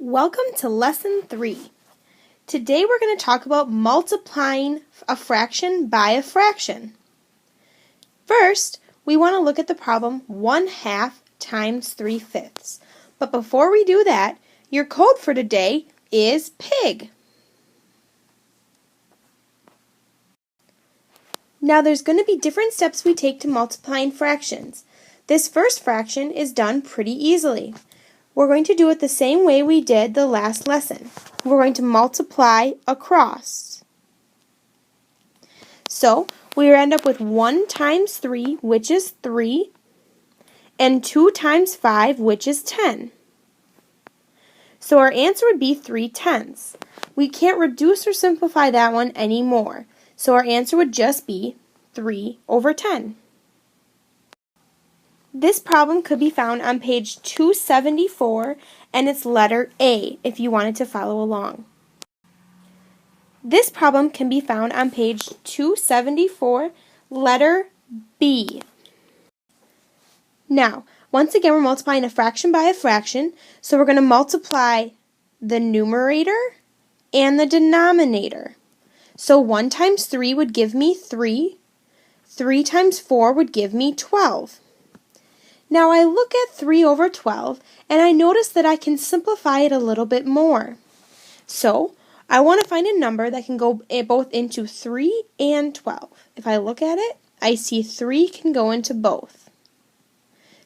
Welcome to Lesson 3. Today we're going to talk about multiplying a fraction by a fraction. First, we want to look at the problem 1/2 times 3/5. But before we do that, your code for today is PIG. Now there's going to be different steps we take to multiplying fractions. This first fraction is done pretty easily. We're going to do it the same way we did the last lesson. We're going to multiply across. So we end up with 1 times 3, which is 3, and 2 times 5, which is 10. So our answer would be 3/10. We can't reduce or simplify that one anymore. So our answer would just be 3/10. This problem could be found on page 274, and it's letter A if you wanted to follow along. This problem can be found on page 274, letter B. Now, once again, we're multiplying a fraction by a fraction, so we're going to multiply the numerator and the denominator. So 1 times 3 would give me 3. 3 times 4 would give me 12. Now I look at 3/12 and I notice that I can simplify it a little bit more. So I want to find a number that can go both into 3 and 12. If I look at it, I see 3 can go into both.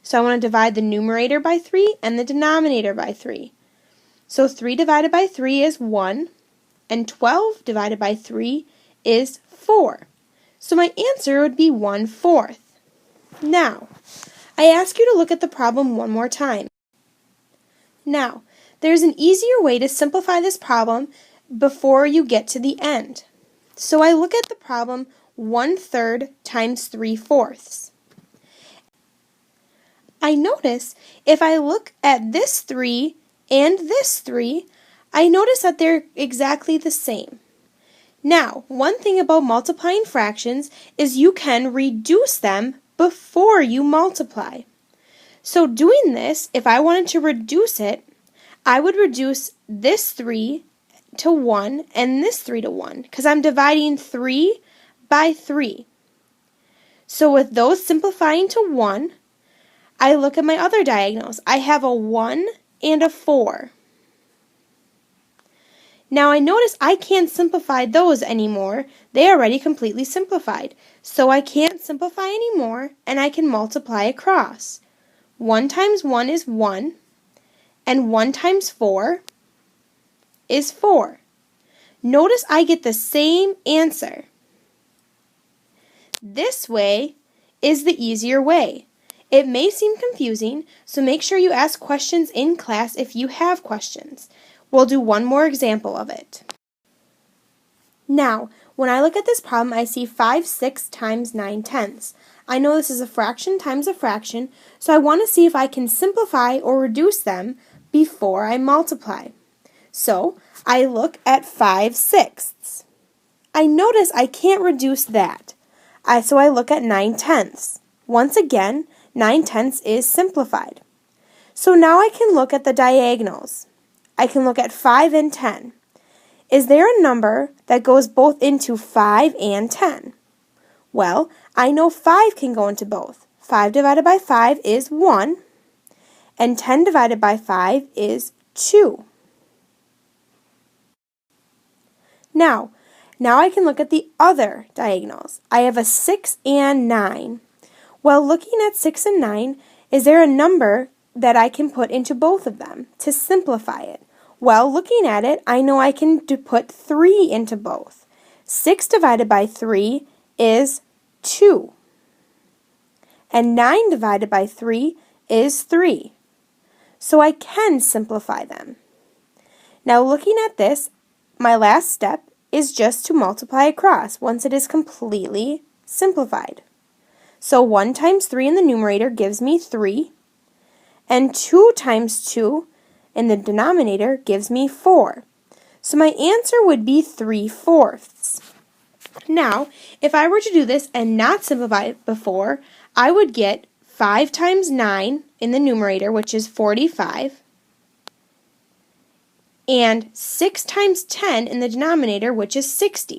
So I want to divide the numerator by 3 and the denominator by 3. So 3 divided by 3 is 1, and 12 divided by 3 is 4. So my answer would be 1/4. Now, I ask you to look at the problem one more time. Now, there's an easier way to simplify this problem before you get to the end. So I look at the problem 1/3 times 3/4. I notice if I look at this 3 and this 3, I notice that they're exactly the same. Now, one thing about multiplying fractions is you can reduce them before you multiply. So doing this, if I wanted to reduce it, I would reduce this 3 to 1 and this 3 to 1 because I'm dividing 3 by 3. So with those simplifying to 1, I look at my other diagonals. I have a 1 and a 4. Now I notice I can't simplify those anymore. They are already completely simplified. So I can't simplify anymore, and I can multiply across. 1 times 1 is 1, and 1 times 4 is 4. Notice I get the same answer. This way is the easier way. It may seem confusing, so make sure you ask questions in class if you have questions. We'll do one more example of it. Now, when I look at this problem, I see 5/6 times 9/10. I know this is a fraction times a fraction, so I want to see if I can simplify or reduce them before I multiply. So, I look at 5/6. I notice I can't reduce that. So I look at 9/10. Once again, 9/10 is simplified. So now I can look at the diagonals. I can look at 5 and 10. Is there a number that goes both into 5 and 10? Well, I know 5 can go into both. 5 divided by 5 is 1, and 10 divided by 5 is 2. Now I can look at the other diagonals. I have a 6 and 9. Well, looking at 6 and 9, is there a number that I can put into both of them to simplify it? Well, looking at it, I know I can put 3 into both. 6 divided by 3 is 2. And 9 divided by 3 is 3. So I can simplify them. Now looking at this, my last step is just to multiply across once it is completely simplified. So 1 times 3 in the numerator gives me 3, and 2 times 2 in the denominator gives me 4. So my answer would be 3/4. Now, if I were to do this and not simplify it before, I would get 5 times 9 in the numerator, which is 45, and 6 times 10 in the denominator, which is 60.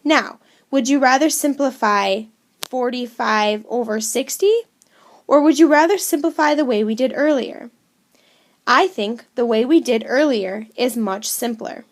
Now, would you rather simplify 45 over 60, or would you rather simplify the way we did earlier? I think the way we did earlier is much simpler.